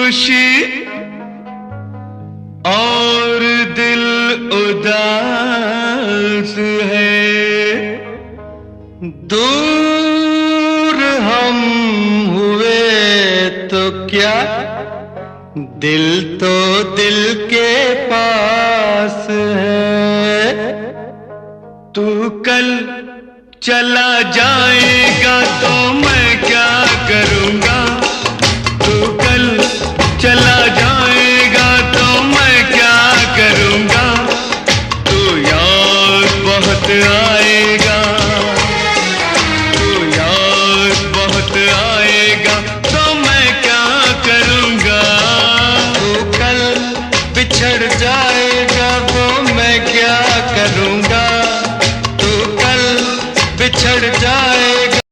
खुशी और दिल उदास है। दूर हम हुए तो क्या, दिल तो दिल के पास है। तू कल चला जाएगा तो मैं क्या करूँगा, तू कल चला जाएगा तो मैं क्या करूँगा। तू याद बहुत आएगा, तू याद बहुत आएगा तो मैं क्या करूँगा। तू कल बिछड़ जाएगा तो मैं क्या करूँगा, तू कल बिछड़ जाएगा।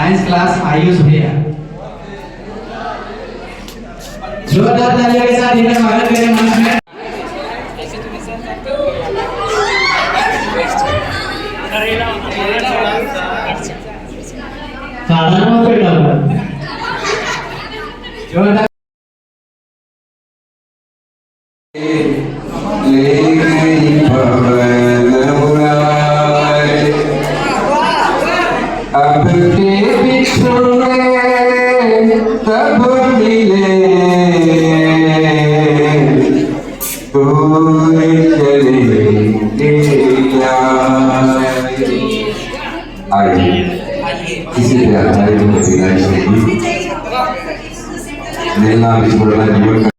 साइंस क्लास आयुष भैया। जोरदार तालियों के साथ इनका स्वागत करें मंच में। साधारण पे डाल जोरदार अब के बिछड़े तब मिले कोई चले आइए किसी तरह हमारे मिलना बिछड़ना जीवन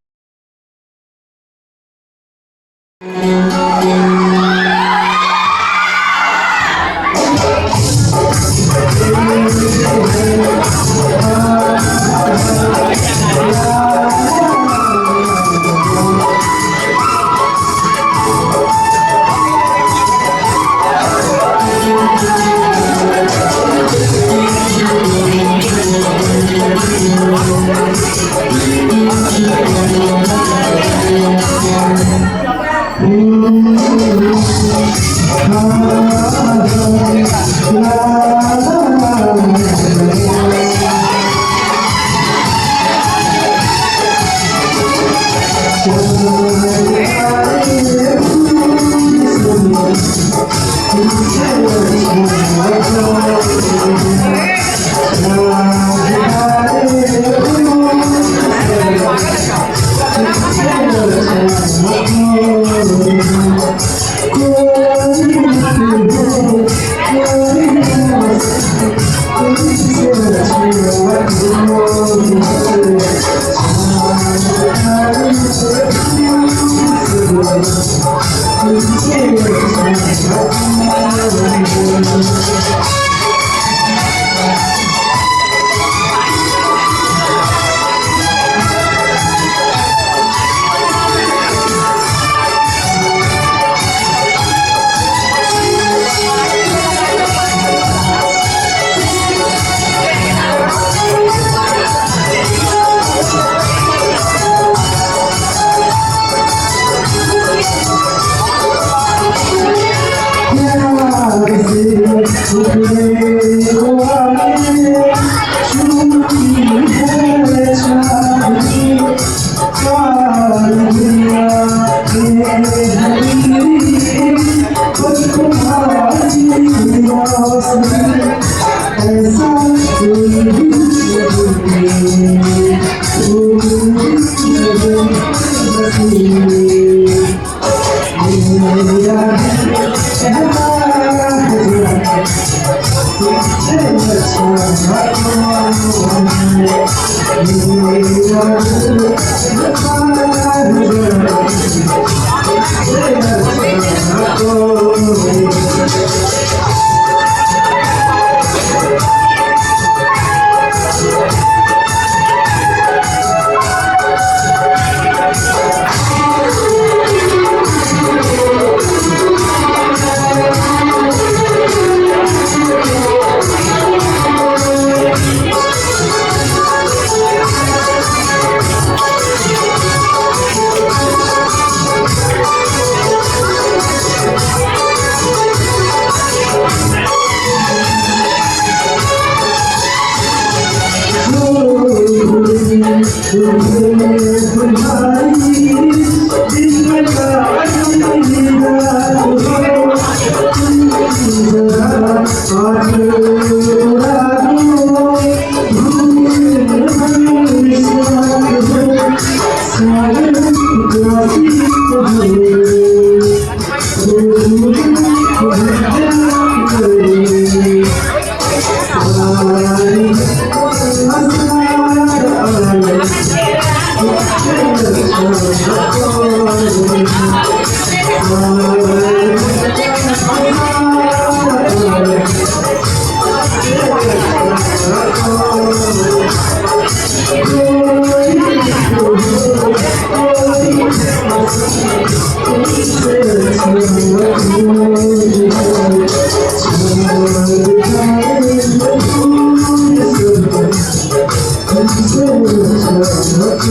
इस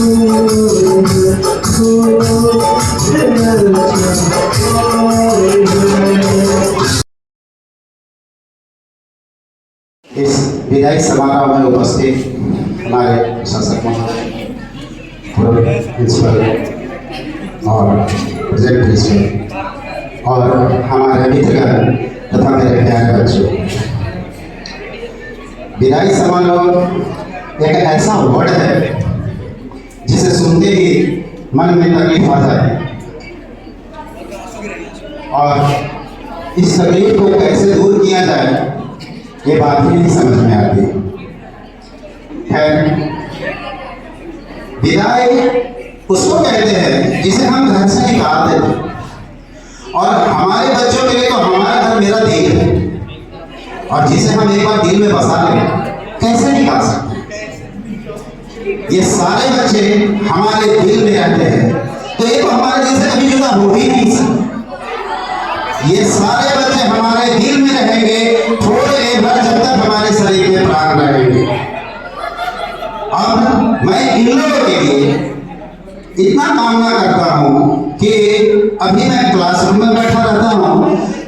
विदाई समारोह में उपस्थित हमारे शासक महोदय, पूर्व प्रिंसिपल और प्रेजेंट प्रिंसिपल और हमारे मित्रगण तथा मेरे प्यारे बच्चों, विदाई समारोह एक ऐसा वर्ड है जिसे सुनते ही मन में तकलीफ आ जाती है और इस तकलीफ को कैसे दूर किया जाए ये बात ही नहीं समझ में आती। खैर, विदाई उसको कहते हैं जिसे हम घर से निकाल देते हैं और हमारे बच्चों के लिए तो हमारा घर मेरा दिल है और जिसे हम एक बार दिल में बसा लें कैसे निकाल सकते हैं। ये सारे बच्चे हमारे दिल में रहते हैं तो ये तो हमारे दिल से कभी जुदा हो ही नहीं सकते। ये सारे बच्चे हमारे दिल में रहेंगे थोड़े देर बाद जब तक हमारे शरीर में प्राण रहेंगे। अब मैं इन लोगों के लिए इतना कामना करता हूँ कि अभी मैं क्लासरूम में बैठा रहता हूँ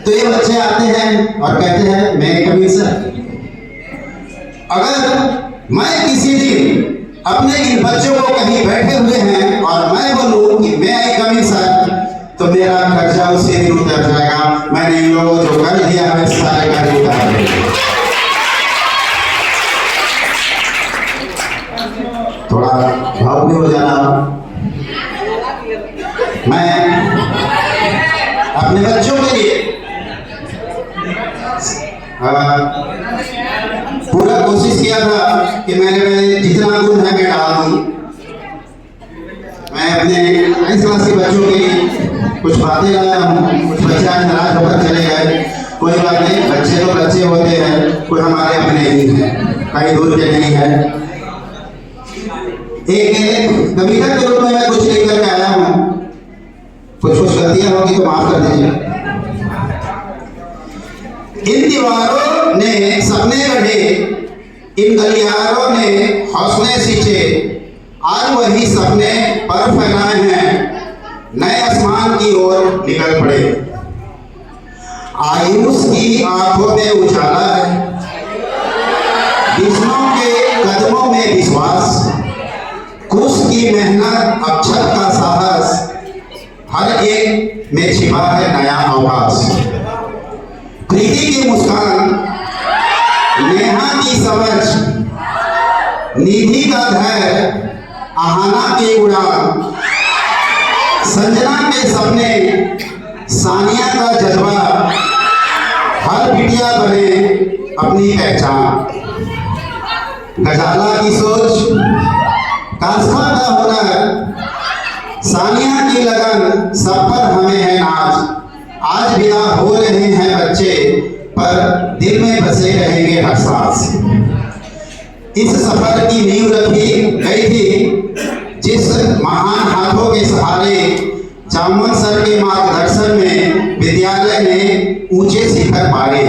तो ये बच्चे आते हैं और कहते हैं मैं कबीर सर। अगर मैं किसी दिन अपने इन बच्चों को कहीं बैठे हुए हैं और मैं बोलूँ कि मैं आई कबीर सर तो मेरा खर्चा उसी दिन उतर जाएगा। मैंने इन लोगों को जो कर दिया है सारे कर उतार देंगे। थोड़ा भाव भी हो जाना। मैं अपने बच्चों के लिए पूरा कोशिश किया था कि मैंने जितना गुण है मैं डाल दूं। मैं अपने 9th क्लास के बच्चों के लिए कुछ बातें लाया हूँ। कुछ बच्चे आज नाराज होकर चले गए, कोई बात नहीं, बच्चे तो बच्चे होते हैं, कोई हमारे अपने ही हैं, कहीं दूर के नहीं है। एक कविता के रूप में मैं कुछ लिख करके आया हूँ, कुछ गलतियां होगी तो माफ कर दीजिए। इन दीवारों ने सपने गढ़े, इन गलियारों ने हौसले सींचे, आज वही सपने पर फैलाए हैं, नए आसमान की ओर निकल पड़े। आयुष की आंखों में उजाला है, दुश्मनों के कदमों में विश्वास, कुश की मेहनत अक्षर का साहस, हर एक में छिपा है नया अवकाश। प्रीति की मुस्कान, नेहा की समझ, निधि का धैर्य, आहाना की उड़ान, संजना के सपने, सानिया का जज्बा, हर बिटिया बने अपनी पहचान। गजाला की सोच, कासफा का हुनर, सानिया की लगन, सब पर हमें है नाज। आज विदा हो रहे हैं बच्चे पर दिल में बसे रहेंगे हर सांस। इस सफर की नींव रखी गई थी जिस महान हाथों के सहारे, जामवंत सर के मार्गदर्शन में विद्यालय ने ऊंचे शिखर पाए।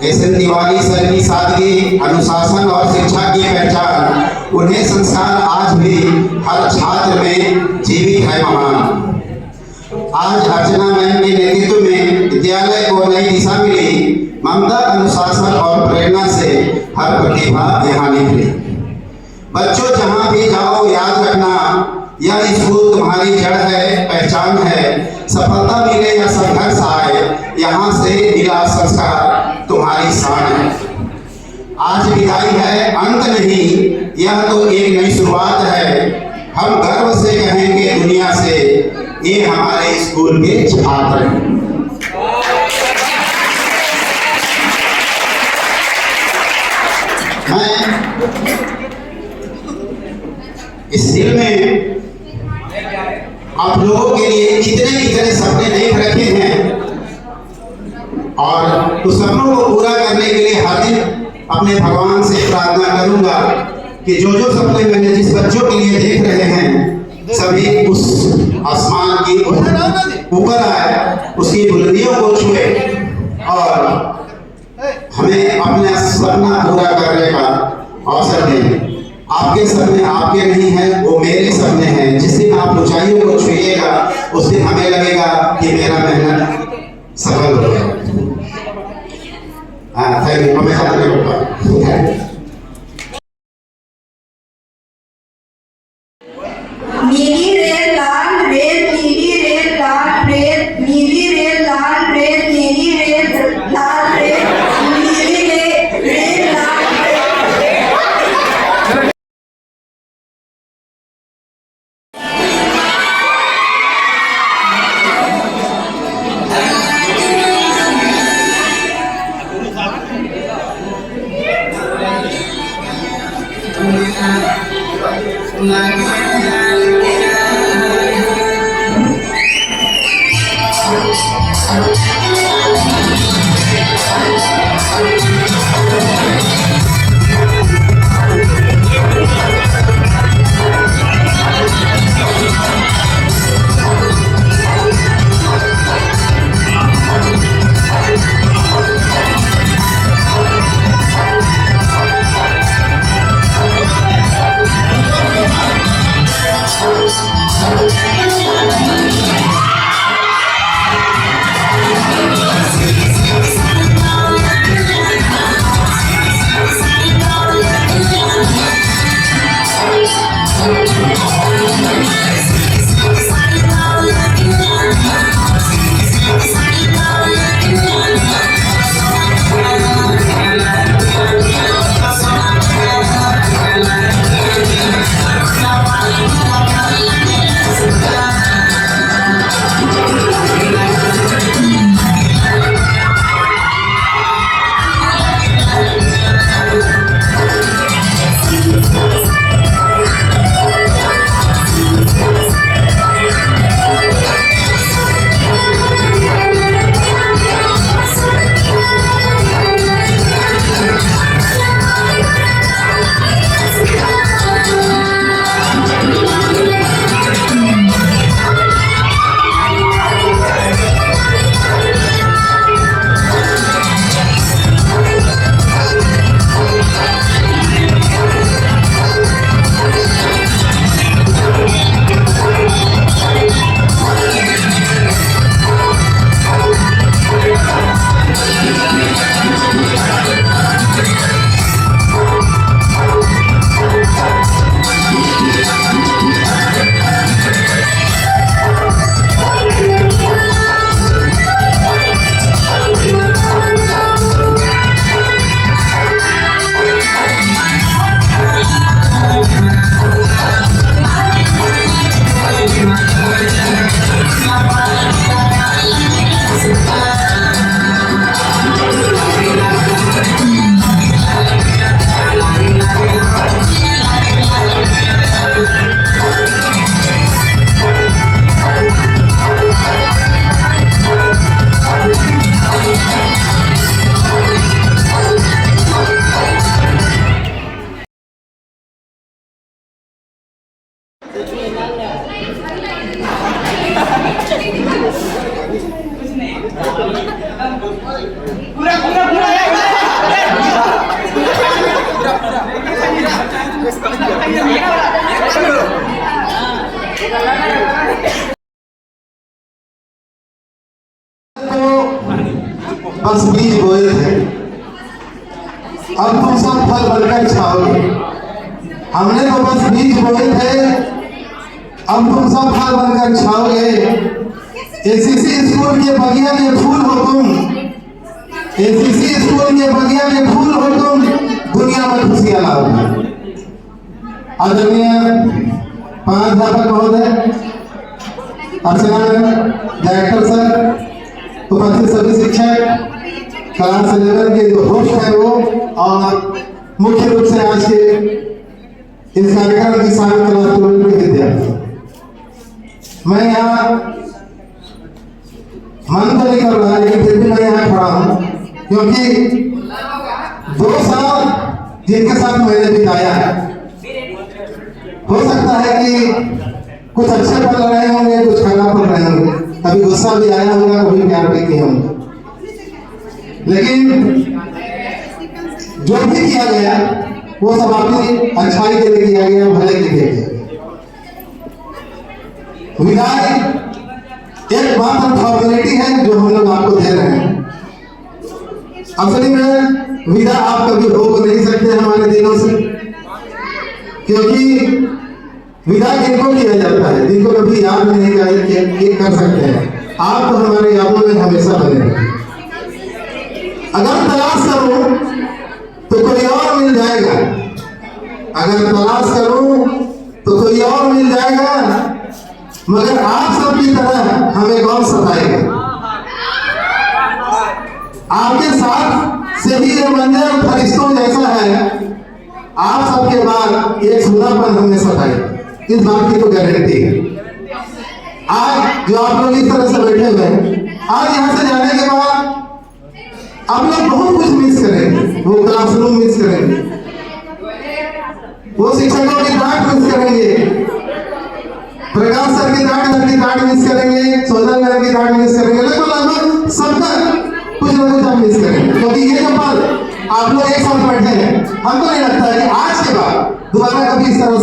एसएन तिवारी सर की सादगी, अनुशासन और शिक्षा की पहचान, उन्हें संस्कार आज भी हर छात्र में जीवित है महान। आज अर्चना मैम के नेतृत्व में विद्यालय को नई दिशा मिली, ममता, अनुशासन और प्रेरणा से हर प्रतिभा यहाँ निकली। बच्चों, जहाँ भी जाओ याद रखना, यह स्कूल तुम्हारी जड़ है, पहचान है। सफलता मिले या संघर्ष आए, यहाँ से मिला संस्कार तुम्हारी शान है। आज विदाई है, अंत नहीं, यह तो एक नई शुरुआत है। हम गर्व से कहेंगे दुनिया से, ये हमारे स्कूल के छात्र हैं। मैं इस दिल में आप लोगों के लिए इतने सपने देख रखे हैं और उस सपनों को पूरा करने के लिए हर दिन अपने भगवान से प्रार्थना करूंगा कि जो जो सपने मैंने जिस बच्चों के लिए देख रहे हैं सभी उस आसमान की ऊपर आए, उसकी बुलंदियों को छुए और हमें अपना सपना पूरा करने का अवसर दें। आपके सपने आपके नहीं हैं, वो मेरे सपने हैं। जिस दिन आप ऊंचाइयों को छुइएगा उस दिन हमें लगेगा कि मेरा मेहनत सफल हो गया। Thank you. मैं ज़्यादा नहीं बोलूँगा। नीली रेल लाल रेल नीली रेल लाल रेल नीली रेल लाल रेल नीली रेल लाल रेल नीली रेल लाल रेल। बस बीज बोए थे, अब तुम सब फल बनकर छाओगे। हमने तो बस बीज बोए थे, अब तुम सब फल बनकर छाओगे। एसीसी स्कूल के बगिया के फूल हो तुम, एसीसी स्कूल के बगिया के फूल हो तुम, दुनिया में खुशियां लाओगे। आदरणीय प्राध्यापक महोदय, अर्चना डायरेक्टर सर, उपस्थित सभी शिक्षक, क्लास 11 के जो होस्ट है वो, और मुख्य रूप से आज के इस कार्यक्रम की सारी क्लास 12 के विद्यार्थी, मैं यहाँ मन तो नहीं कर रहा, लेकिन फिर भी मैं यहाँ खड़ा हूँ क्योंकि 2 साल जिनके साथ मैंने बिताया है, हो सकता है कि कुछ अच्छे पल रहे होंगे, कुछ खराब पल रहे होंगे, कभी गुस्सा भी आया होगा, कभी प्यार भी किए होंगे, लेकिन जो भी किया गया वो सब आपकी अच्छाई के लिए किया गया, भले के लिए किया गया। विदाई एक मात्र फॉर्मेलिटी है जो हम लोग आपको दे रहे हैं। असली में विदा आप कभी रोक नहीं सकते हमारे दिलों से, क्योंकि विदा किनको किया जाता है जिनको कभी याद नहीं कर सकते हैं। आप तो हमारे यादों में हमेशा बने रहेंगे। अगर तलाश करूं तो कोई और मिल जाएगा, अगर तलाश करूं तो कोई और मिल जाएगा, मगर आप सबकी तरह हमें कौन सताएगा। आपके साथ से ही ये मंजर फरिश्तों जैसा है, आप सबके बाद एक सुनापन हमें सताएगा, इस बात की तो गारंटी है। आज जो आप लोग इस तरह से बैठे हुए हैं, आज यहाँ से जाने के बाद आप लोग बहुत कुछ मिस करेंगे। वो क्लासरूम मिस करेंगे, वो शिक्षकों की डांट मिस करेंगे, प्रकाश सर की डांट मिस करेंगे, सोनल मैम की डांट मिस करेंगे, लगभग सबका कुछ ना कुछ आप मिस करेंगे। क्योंकि ये जो पल आप लोग एक साथ बैठे हैं, हमको नहीं लगता है कि आज के बाद दोबारा कभी इस तरह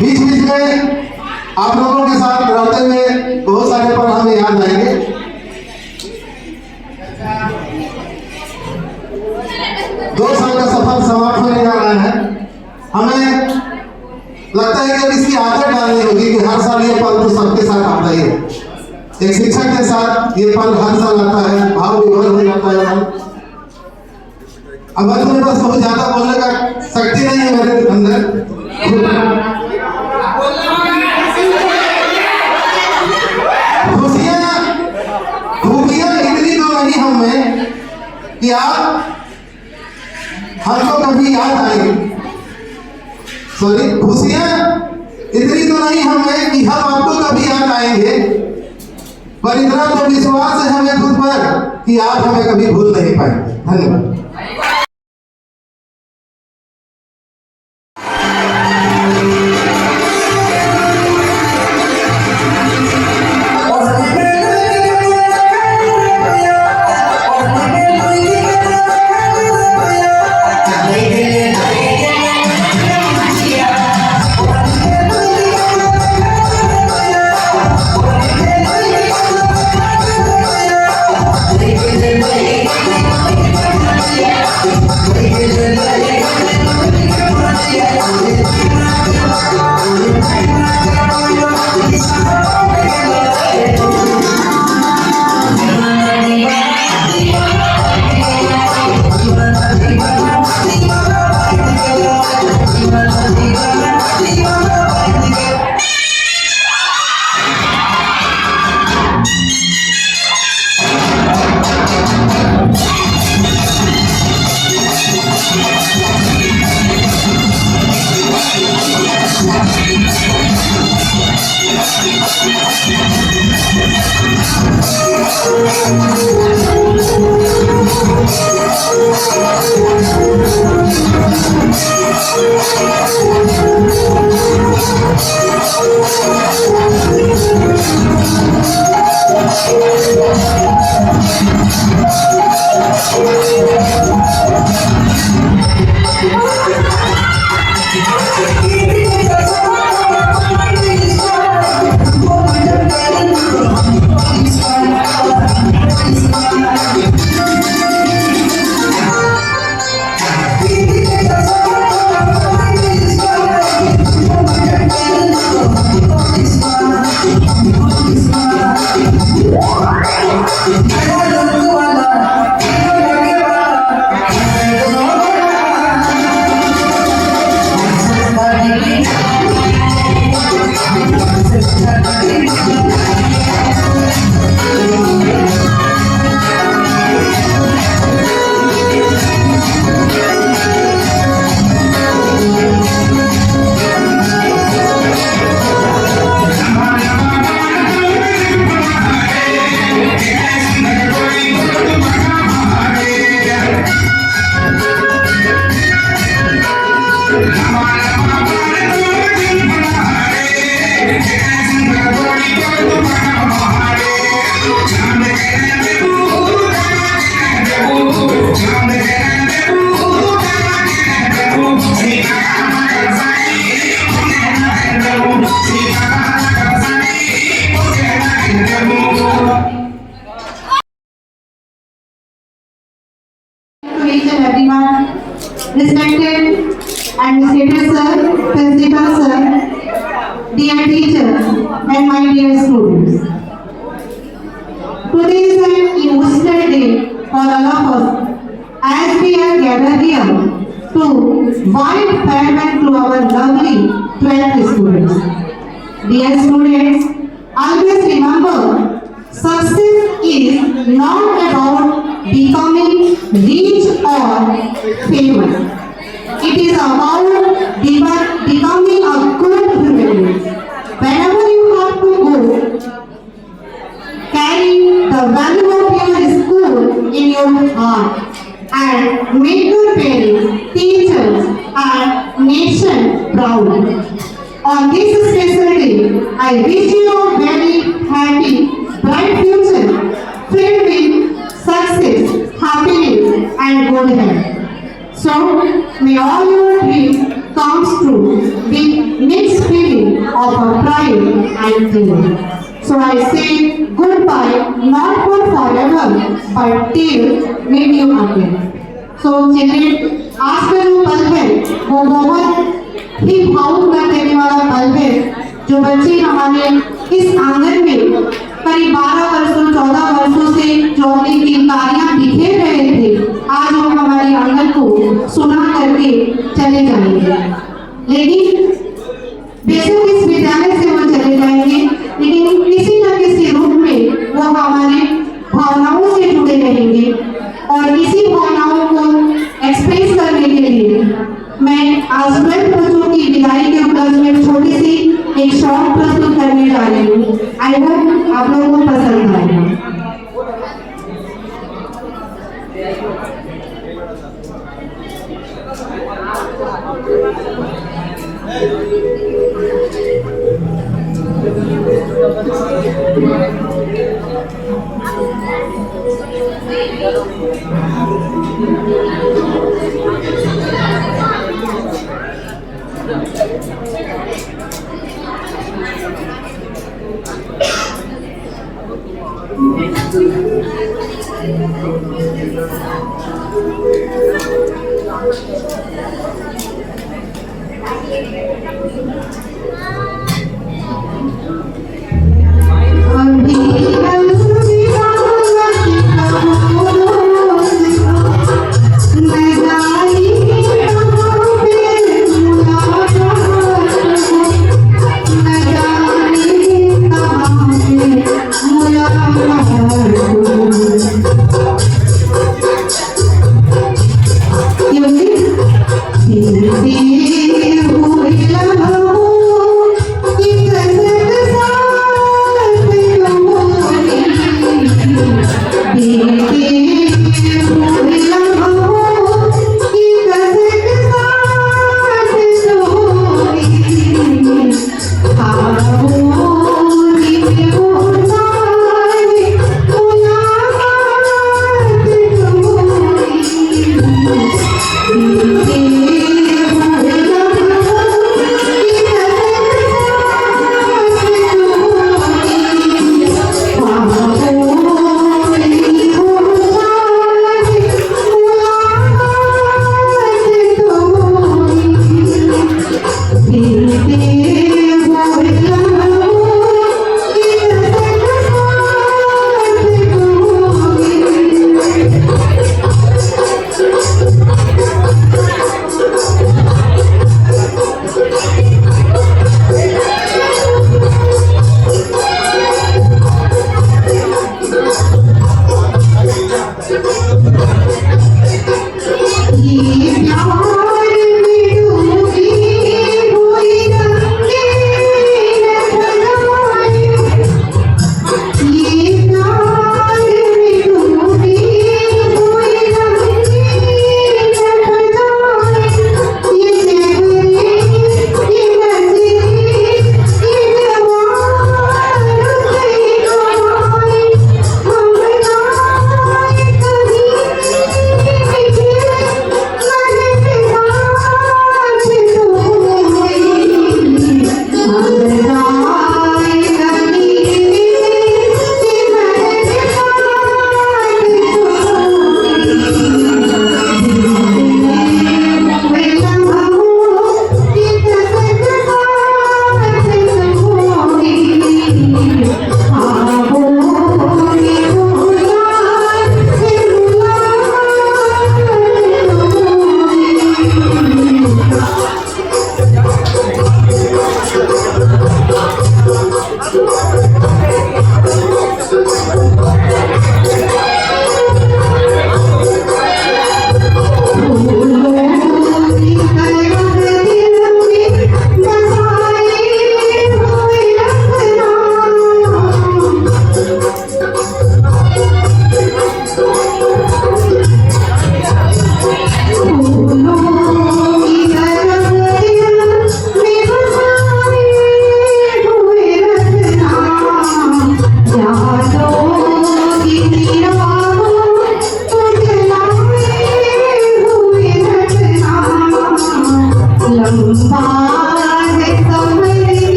बीच में आप लोगों के साथ रहते हुए बहुत सारे पल हमें याद आएंगे। दो साल का सफर समाप्त होने जा रहा है। हमें लगता है कि अब इसकी आदत डालनी होगी कि हर साल ये पल तो सबके साथ आता ही है। एक शिक्षक के साथ ये पल हर साल आता है, भाव विभोर हो जाता है। अब मेरे पास बहुत ज्यादा बोलने का शक्ति नहीं है मेरे अंदर। खूबियां इतनी तो नहीं हम में कि आप हमको कभी याद आएंगे। सॉरी, खुशियां इतनी तो नहीं हम में कि हम आपको कभी याद आएंगे, पर इतना तो विश्वास है हमें खुद पर कि आप हमें कभी भूल नहीं पाएंगे। धन्यवाद। Thank you. welcome each and everyone. Respected Administrator Sir, Principal Sir, dear teachers, and my dear students. Today is an emotional day for all of us as we are gathered here to wind farewell to our lovely 12th students. Dear students, always remember, success is not about becoming rich or famous. It is about becoming a good human. Whenever you have to go, carry the value of your school in your heart and make your parents, teachers, and nation proud. On this special day, I wish you a very happy, bright future filled with success, happiness, and good health. So, may all your dreams come true with mixed feeling of a pride and fear. So I say goodbye, not for forever, but till meet you again. So children, आज का जो पल है वो बहुत ही भावुक कर देने वाला पल है जो बच्चे हमारे इस आंगन में करीब 12 वर्षों 14 वर्षों से जो अपनी किलकारियां बिखेर रहे थे, आज वो हमारे आंगन को सुना करके चले जाएंगे। लेकिन बेशक इस विद्यालय से वो चले जाएंगे, लेकिन किसी न किसी रूप में वो हमारे भावनाओं से जुड़े रहेंगे और इसी भावनाओं को एक्सप्रेस करने के लिए मैं आज 12 बच्चों की विदाई के उपलक्ष्य में छोटी सी एक शॉर्ट प्रस्तुत करने जा रही हूँ। आई होप आप लोगों को पसंद आएगा।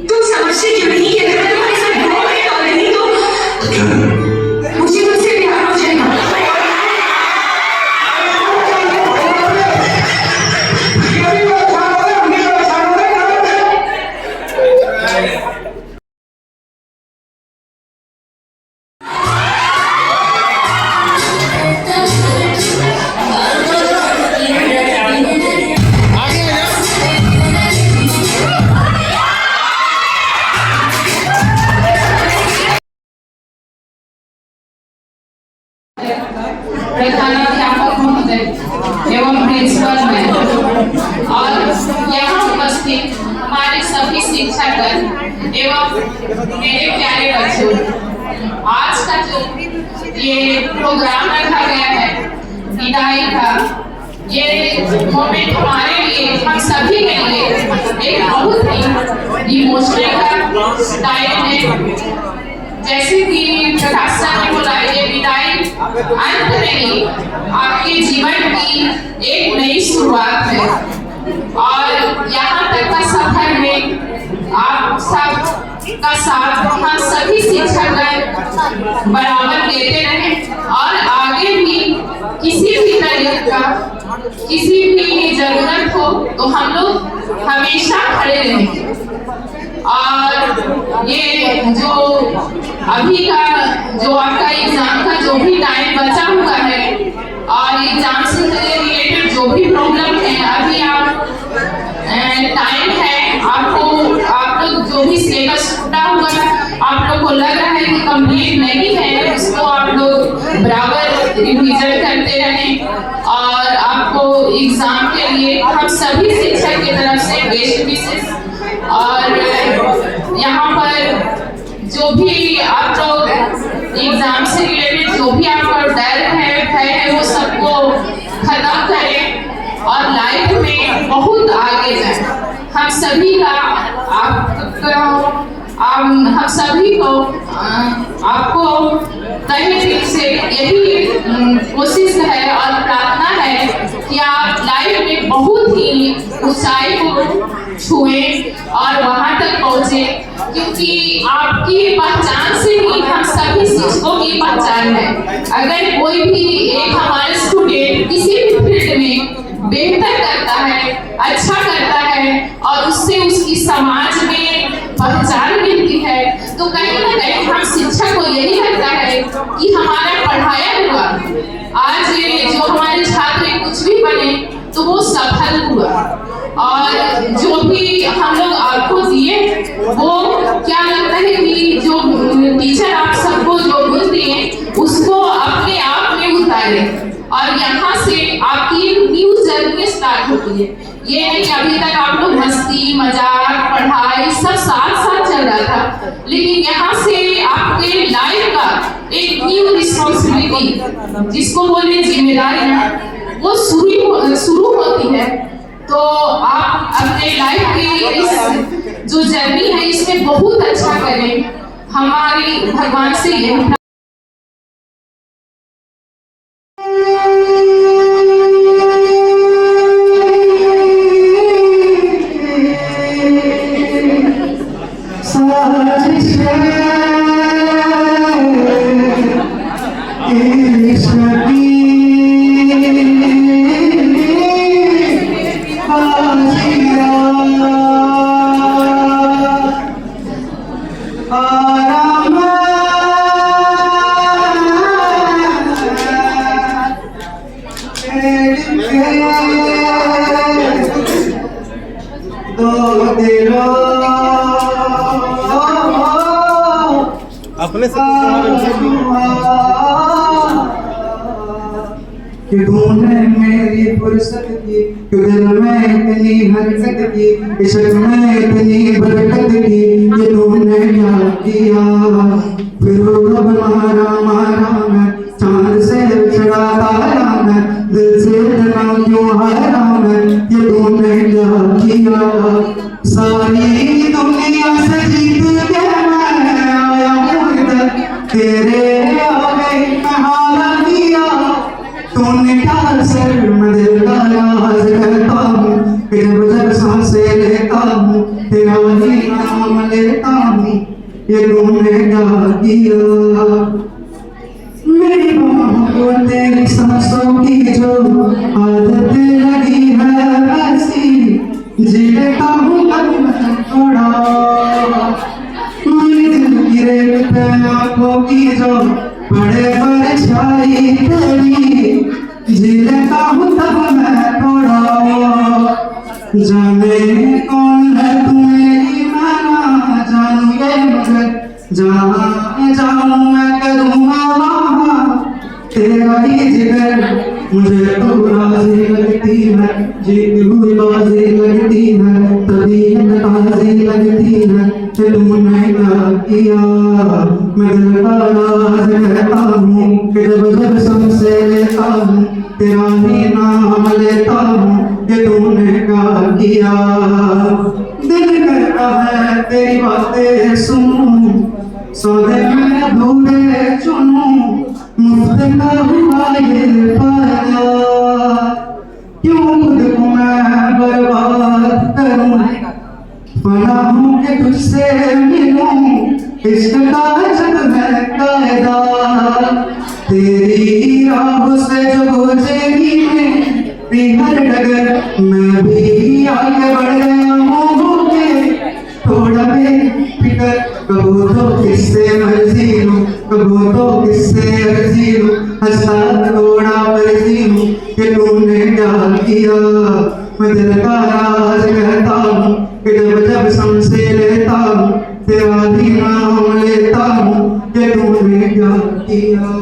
तुम समझते क्यों नहीं कि अगर मैं तुम्हारे साथ 2 मिनट और रही तो मुझे तुमसे प्यार हो जाएगा। प्रधानाध्यापक महोदय एवं प्रिंसिपल मैम और यहाँ उपस्थित हमारे सभी शिक्षकगण एवं मेरे प्यारे बच्चों, आज का जो ये प्रोग्राम रखा गया है विदाई का, ये मोमेंट हमारे लिए, हम सभी के लिए एक बहुत ही इमोशनल टाइम है। जैसे कि प्रकाश सर ने बोला, ये विदाई अंत नहीं, आपके जीवन की एक नई शुरुआत है और यहाँ तक का सफर में आप सब का साथ हम सभी शिक्षकगण बराबर देते रहे और आगे भी किसी भी तरह का किसी भी जरूरत हो तो हम लोग हमेशा खड़े रहेंगे। और ये जो अभी का जो आपका एग्जाम का जो भी टाइम बचा हुआ है और एग्जाम से रिलेटेड जो भी प्रॉब्लम है, अभी आप टाइम है, आपको आप लोग जो भी सिलेबस छूटा हुआ आप लोग को लग रहा है कि कंप्लीट नहीं है, उसको आप लोग बराबर रिवीजन करते रहें और आपको एग्जाम के लिए हम सभी शिक्षक की तरफ से बेस्ट विशेष। और यहाँ पर जो भी आप लोग एग्जाम से रिलेटेड जो भी आपका डर है, भय है, वो सबको खत्म करें और लाइफ में बहुत आगे जाए। हम सभी का हम सभी को आपको तहे दिल से यही कोशिश है और प्रार्थना है कि आप लाइफ में बहुत ही ऊंचाई को छुए और वहां तक पहुंचे, क्योंकि आपकी पहचान से ही हम सभी शिक्षकों की पहचान है। अगर कोई भी एक हमारे स्टूडेंट किसी भी फील्ड में बेहतर करता है, अच्छा करता है और उससे उसकी समाज में पहचान मिलती है, तो कहीं ना कहीं हम शिक्षक को यही लगता है कि हमारा पढ़ाया हुआ आज जो हमारे छात्र कुछ भी बने तो वो सफल हुआ। और जो भी हम लोग आपको दिए वो क्या लगता है कि जो टीचर आप सबको जो गुण दिए उसको अपने आप में उतारे और यहाँ से आपकी एक न्यू जर्नी स्टार्ट होती है। ये नहीं कि अभी तक आप लोग मस्ती मजाक पढ़ाई सब साथ साथ चल रहा था, लेकिन यहाँ से आपके लाइफ का एक न्यू रिस्पॉन्सिबिलिटी जिसको बोले जिम्मेदारी वो शुरू होती है। तो आप अपने लाइफ की इस जो जर्नी है इसमें बहुत अच्छा करें। हमारी भगवान से यही साथ अपने से कि तूने मेरी फुर्सत की, दिल में इतनी हरकत की, इश्क में इतनी बरकत की, ये तूने क्या किया। फिर रब मारा मारा मैं, चांद से बिछड़ा तारा मैं, दिल से इतना क्यों हारा मैं, ये तूने क्या किया। सारी दुनिया से जीत के मैं आया हूँ इधर, तेरे आगे मैं हारा किया। तूने क्या सर मैं दिल का राज कहता हूँ, फिर जब सांसें लेता हूँ तेरा ही नाम लेता हूँ, ये तूने क्या किया। मेरी बाहों को तेरी सांसों की जो आदत लगी है वैसी जी लेता हूँ अब मैं थोड़ा। मेरे दिल की रेत पे आँखों की जो बड़े परछाई तेरी जी लेता हूँ तब मैं थोड़ा। जाने कौन है तू मेरी मैं ना जानू ये मगर जहाँ जाऊँ मैं करूँगा वहाँ तेरा ही जिगर। मुझे तो राजी लगती है, जीत हुई बाजी लगती है, तबीयत ताजी लगती है कि तूने क्या किया। मैं दिल का राज कहता हूँ कि जब जब सबसे लेता हूँ तेरा ही नाम लेता हूँ कि तूने क्या किया। दिल कहता है तेरी बातें सुनूं, सौदे में अधूरे चुनूं, मुफ्त का हुआ ये फायदा, क्यों खुद को मैं बर्बाद करूं। फना हूं कि तुझसे मिलूं, इश्क का जग है कायदा, तेरी राह से जो गुजरी मेरी हर डगर मैं भी आगे बढ़ गया हूं के थोड़ा बेफिक्र। कबू तो किससे मर्जी लूं, कबू तो किससे अर्जी लूं, हंसता थोड़ा मर्जी लूं कि तूने क्या किया। मैं दिल का राज कहता हूँ कि जब जब सांसें लेता हूँ तेरा ही नाम लेता हूँ कि तूने क्या किया।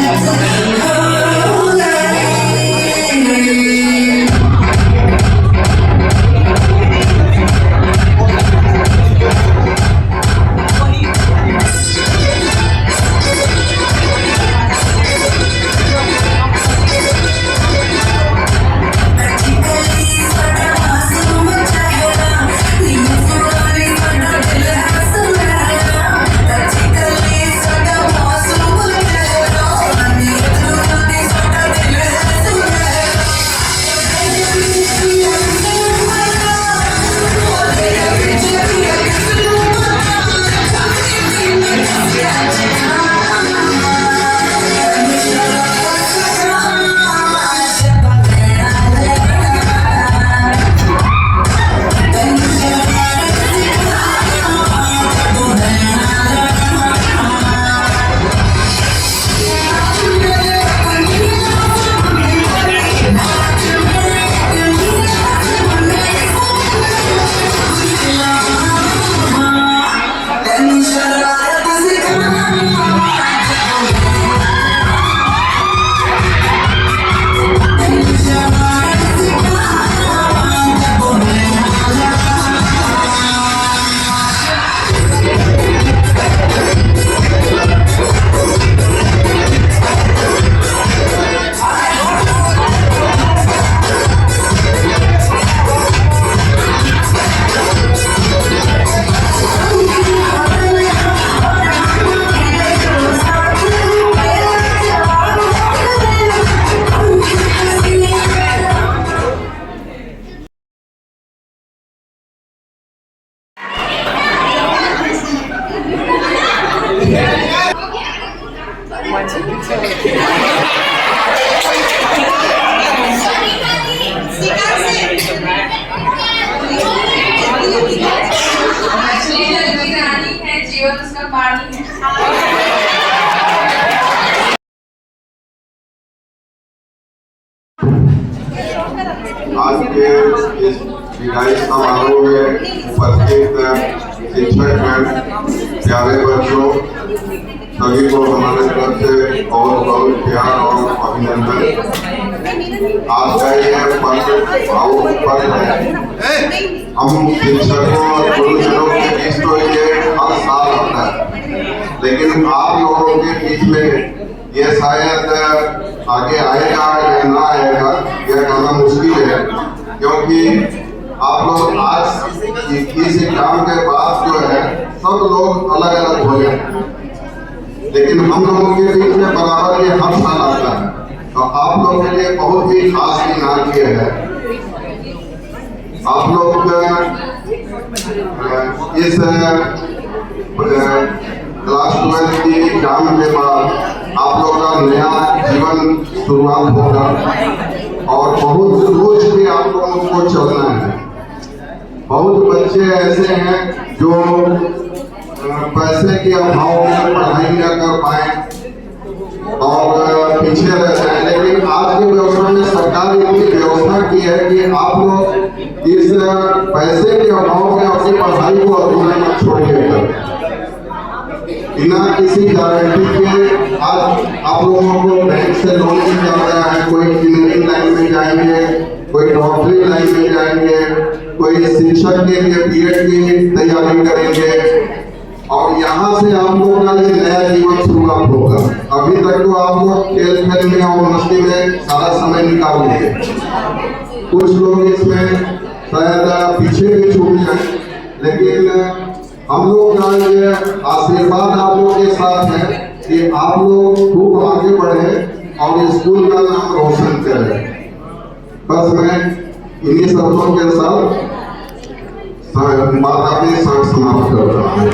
Yes, मछली जल की रानी है, जीवन उसका पानी है। आज के इस विदाई समारोह में उपस्थित शिक्षक, प्यारे बच्चों, सभी को हमारे तरफ से बहुत बहुत प्यार और अभिनंदन। आज का यह भावुक पल है। हम शिक्षकों और गुरुजनों के बीच तो ये हर साल होता है, लेकिन आप लोगों के बीच में ये शायद आगे आएगा या ना आएगा, यह कहना मुश्किल है, क्योंकि आप लोग आज इस काम के बाद जो है सब लोग अलग अलग हो जाए, लेकिन हम लोगों के बीच में बराबर ये हर साल आता है। तो आप लोगों के लिए बहुत ही खास दिन आज ये है। आप लोग इस क्लास 12 की एग्जाम के बाद आप लोग का नया जीवन शुरुआत होगा और बहुत सोच के आप लोगों को चलना है। बहुत बच्चे ऐसे हैं जो पैसे के अभाव में पढ़ाई न कर पाए और पीछे रह जाए, लेकिन आज के व्यवस्था में सरकार ने इतनी व्यवस्था की है कि आप लोग इस पैसे के अभाव में अपनी पढ़ाई को अधूरा मत छोड़िएगा। बिना किसी गारंटी के आज आप लोगों को बैंक से लोन मिल जाता है। कोई इंजीनियरिंग लाइन में जाएंगे, कोई डॉक्टरी लाइन में जाएंगे, कोई शिक्षक के लिए बीएड की तैयारी करेंगे और यहाँ से आप लोगों का ये नया जीवन शुरुआत होगा। अभी तक तो आप लोग खेल खेल में और मस्ती में सारा समय निकाल लिए, कुछ लोग इसमें शायद पीछे भी छूट जाए, लेकिन हम लोग का ये आशीर्वाद आप लोगों के साथ है कि आप लोग खूब आगे बढ़े और स्कूल का नाम रोशन करें। बस मैं इन्हीं शब्दों के साथ बात अपनी समाप्त कर रहा हूँ।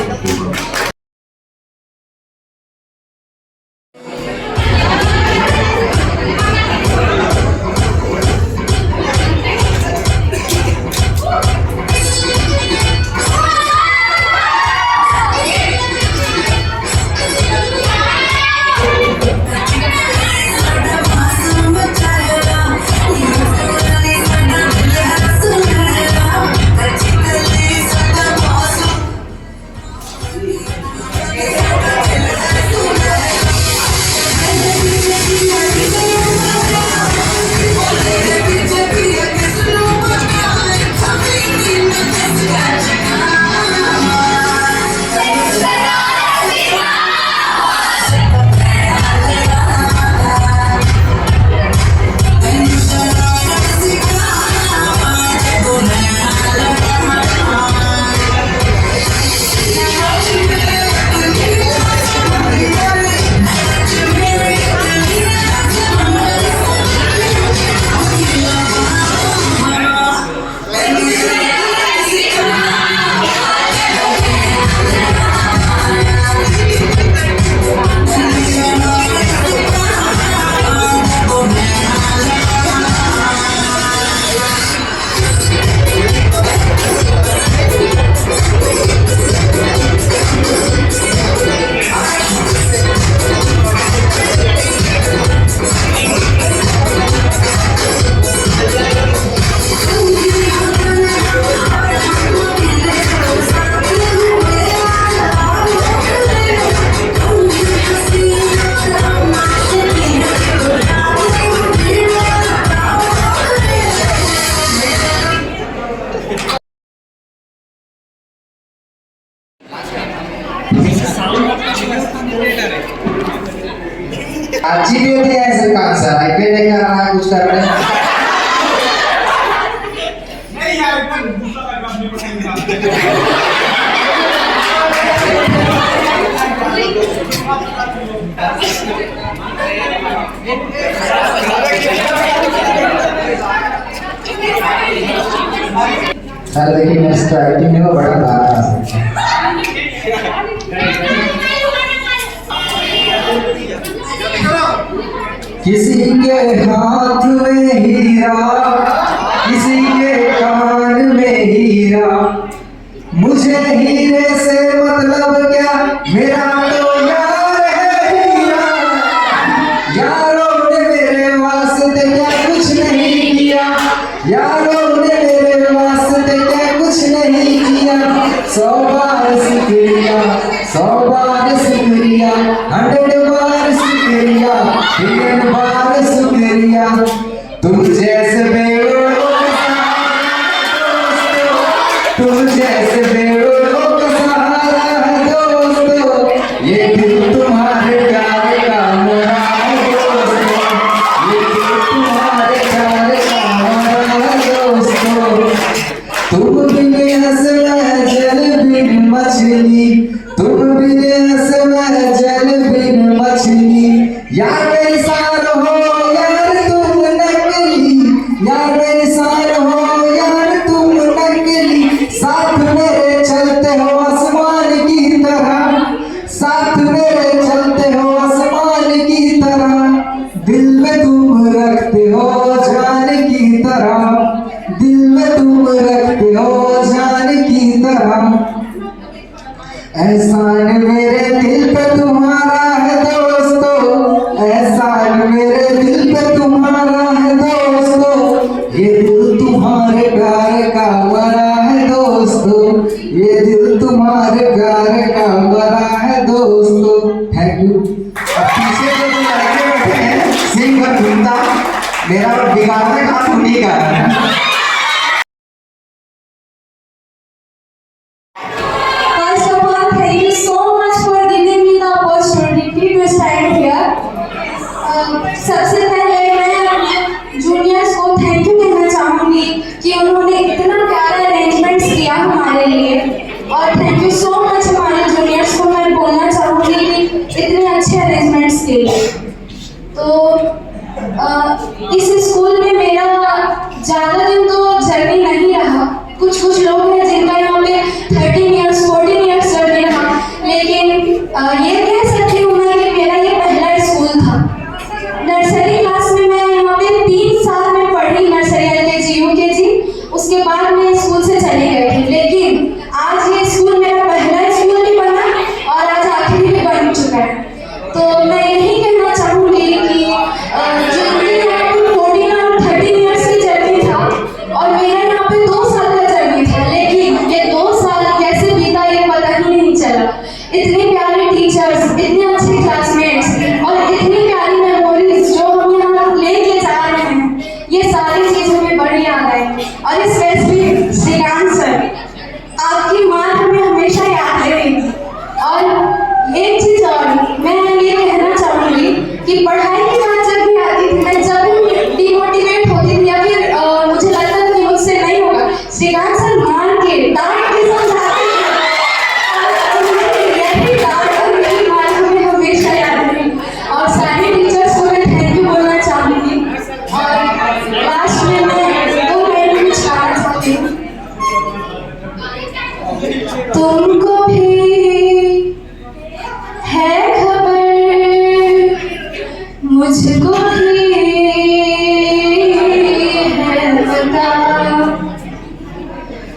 अच्छी भी होती है ऐसे काम सर, आईपीएल नहीं कर रहा है, कुछ कर रहे हैं। सर देखिए मेरे स्ट्राइकिंग में वो बड़ा धारा आ सकता है। किसी के हाथ में हीरा, किसी के कान में हीरा, मुझे मुझे हीरे से मतलब क्या, मेरा तो यार है हीरा। यारों ने मेरे वास्ते क्या कुछ नहीं किया, यारों ने मेरे वास्ते क्या कुछ नहीं किया। 100 बार शुक्रिया, 100 बार शुक्रिया, 100 बार शुक्रिया, 1 बार शुक्रिया। तुम जैसे बेड़ों का दोस्तों, तुम जैसे बेड़ों का सहारा है दोस्तों। ये दिल तुम्हारे प्यार का मरा है दोस्तों, ये दिल तुम्हारे प्यार का मरा है दोस्तों। तुम बिन हंस मैं जल बिन मछली, तुम बिन हंस मैं जल बिन मछली। यार मेरे साथ हो यार तुम नकली, यार मेरे साथ हो यार तुम नकली। साथ मेरे चलते हो आसमान की तरह, साथ मेरे चलते हो आसमान की तरह। दिल में तुम रखते हो जान की तरह, दिल में तुम रखते हो जान की तरह। एहसान मेरे दिल पे तुम्हारा है दोस्तों, एहसान मेरे दिल पे तुम्हारा है दोस्तों। ये दिल तुम्हारे प्यार का मरा है दोस्तों, ये दिल तुम्हारे प्यार का मरा है दोस्तों। Thank you. अब पीछे जो लड़के बैठे हैं सिंगर गुंदा, मेरा बिगाड़ने का उन्हीं का है। First of all, thank you so much for giving me the opportunity to stand here. सबसे पहले मैं अपने जूनियर्स को थैंक यू कहना चाहूँगी कि उन्होंने इतना प्यारा अरेंजमेंट्स किया हमारे लिए। और थैंक यू सो मच हमारे जूनियर्स को मैं बोलना चाहूँगी कि इतने अच्छे अरेंजमेंट्स के लिए। तो इस स्कूल में मेरा ज़्यादा दिन तो जर्नी नहीं रहा। कुछ कुछ लोग हैं जिनका यहाँ पे 13 इयर्स 14 इयर्स जर्नी रहा, लेकिन ये कह सकती हूँ मैं कि मेरा ये पहला स्कूल था। नर्सरी क्लास में मैं यहाँ पे 3 साल में पढ़ी, नर्सरी LKG UKG, उसके बाद मैं स्कूल से चली गई थी। लेकिन आज ये स्कूल मेरा पहला स्कूल भी बना और आज आखिरी भी बन चुका है। तो मैं यही कहना चाहूँगी कि जो मेरे यहाँ पे 14 और 13 इयर्स की जर्नी था और मेरा यहाँ पे 2 साल का जर्नी था, लेकिन ये 2 साल कैसे बीता ये पता ही नहीं चला। इतने प्यारे टीचर्स, इतने अच्छे क्लासमेट्स और इतनी प्यारी मेमोरीज जो हम यहाँ लेके जा रहे हैं, ये सारी चीज़ हमें बड़ी याद आई। और स्पेशली श्रीकांत सर, आपकी माँ हमें हमेशा याद रहेगी। और एक चीज़ और मैं ये कहना चाहूँगी कि पढ़ाई की बात जब भी आती थी, मैं जब भी डिमोटिवेट होती थी या फिर मुझे लगता था कि मुझसे नहीं होगा, श्रीकांत सर मान के डांट के समझाते थे। यही डांट और यही मार हमें हमेशा याद रहेगी। और सारे टीचर्स को मैं थैंक यू बोलना चाहूँगी। और लास्ट में मैं 2 लाइन कुछ गाना चाहती हूँ। तुमको भी है खबर, मुझको भी है पता,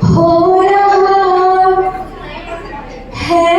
हो रहा है